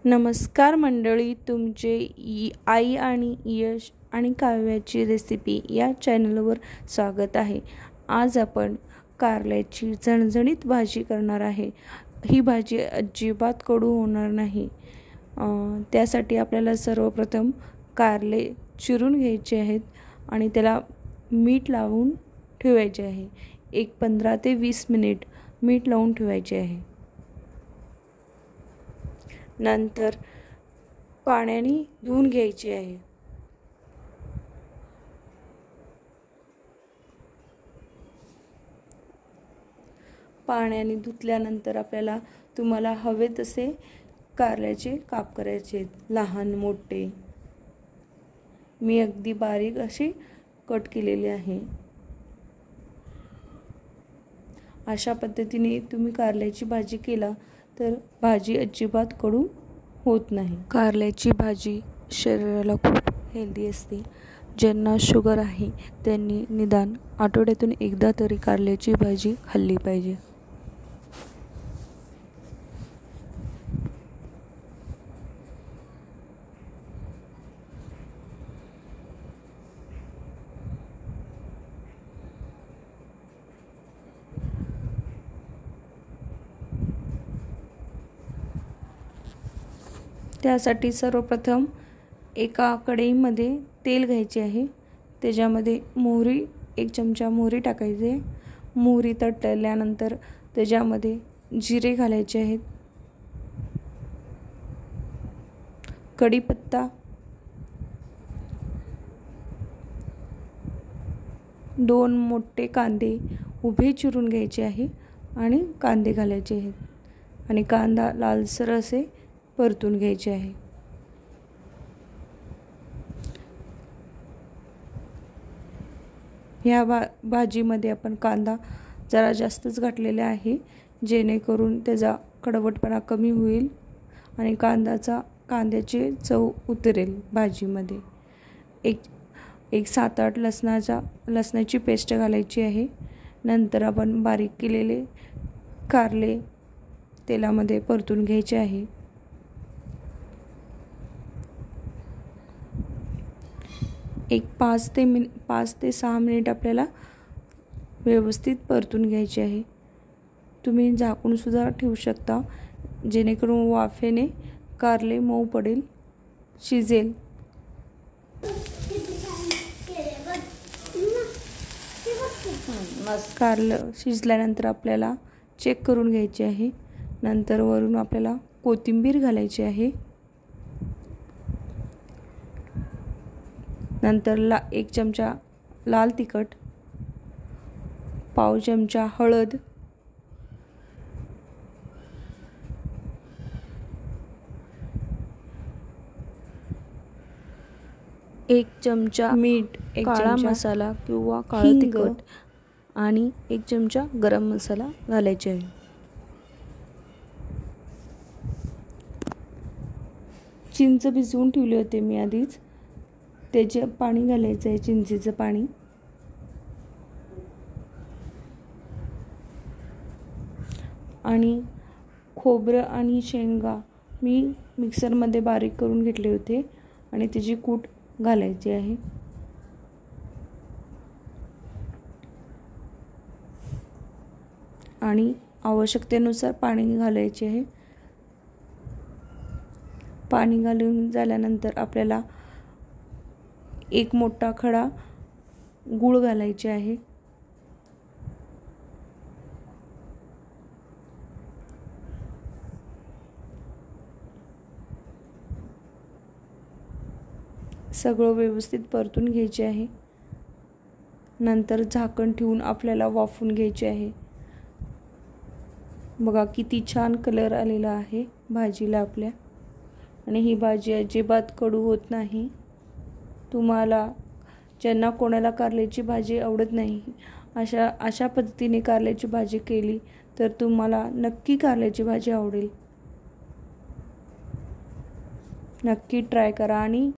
नमस्कार मंडळी, तुमचे आई आणि यश आणि काव्याची रेसिपी या चॅनलवर स्वागत आहे। आज आपण कारल्याची झणझणीत भाजी करणार आहे। ही भाजी अजिबात कडू होणार नाही। त्यासाठी आपल्याला सर्वप्रथम कारले चिरून घ्यायचे आहेत आणि त्याला मीठ लावून ठेवायचे आहे। 15 ते 20 मिनिट मीठ लावून ठेवायचे आहे। नंतर पाण्याने धुवून घ्यायचे आहे। पाण्याने धुतल्यानंतर आपल्याला तुम्हाला हवे तसे कारल्याचे काप करायचे आहेत, लहान मोठे। मी अगदी बारीक असे कट केलेले आहे। अशा पद्धतीने तुम्ही कारल्याची भाजी केला तर भाजी अजिबात कडू होत नाही। कारल्याची भाजी शरीराला खूप हेल्दी असते। ज्यांना शुगर आहे त्यांनी निदान आठवड्यातून एकदा तरी कारल्याची भाजी खाल्ली पाहिजे। त्यासाठी सर्वप्रथम एका कढईमध्ये तेल घ्यायचे आहे। त्याच्यामध्ये मोहरी, 1 चमचा मोहरी टाकायची आहे। मोहरी तळल्यानंतर त्याच्यामध्ये जिरे घालायचे आहेत, कढीपत्ता, 2 मोठे कांदे उभे चिरून घ्यायचे आहे आणि कांदे घालायचे आहेत आणि कांदा लालसर असे परतून घ्यायचे आहे। ह्या भाजीमध्ये आपण कांदा जरा जास्तच घातलेला आहे, जेणेकरून त्याचा कडवटपणा कमी होईल आणि कांद्याची चव उतरेल भाजीमध्ये। एक 7-8 लसणाची पेस्ट घालायची आहे। नंतर आपण बारीक केलेले कारले तेलामध्ये परतून घ्यायचे आहे। एक 5 ते 6 मिनिट आपल्याला व्यवस्थित परतून घ्यायचे आहे। तुम्ही झाकून सुद्धा ठेवू शकता, जेणेकरून वाफेने कारले मऊ पडेल, शिजेल। कारलं शिजल्यानंतर आपल्याला चेक करून घ्यायचे आहे। नंतर वरून आपल्याला कोथिंबीर घालायची आहे। नंतर 1 चमचा लाल तिखट, पाव चमचा हळद, 1 चमचा मीठ, काळा मसाला किंवा काळं तिखट आणि 1 चमचा गरम मसाला घालायचे आहे। चिंच भिजवून ठेवले होते मी आधीच, त्याचे पाणी घालायचं आहे, चिंचेचं पाणी। आणि खोबरं आणि शेंगा मी मिक्सरमध्ये बारीक करून घेतले होते आणि त्याची कूट घालायची आहे। आणि आवश्यकतेनुसार पाणी घालायचे आहे। पाणी घालून झाल्यानंतर आपल्याला 1 मोठा खडा गूळ घालायचे आहे। सगळं व्यवस्थित परतून घ्यायचे आहे। नंतर झाकण ठेवून आपल्याला वाफवून घ्यायचे आहे। बघा किती छान कलर आलेला आहे भाजीला आपल्या, आणि ही भाजी अजिबात कडू होत नाही। तुम्हाला ज्यांना कोणाला कारल्याची भाजी आवडत नाही, अशा पद्धतीने कारल्याची भाजी केली तर तुम्हाला नक्की कारल्याची भाजी आवडेल। नक्की ट्राय करा आणि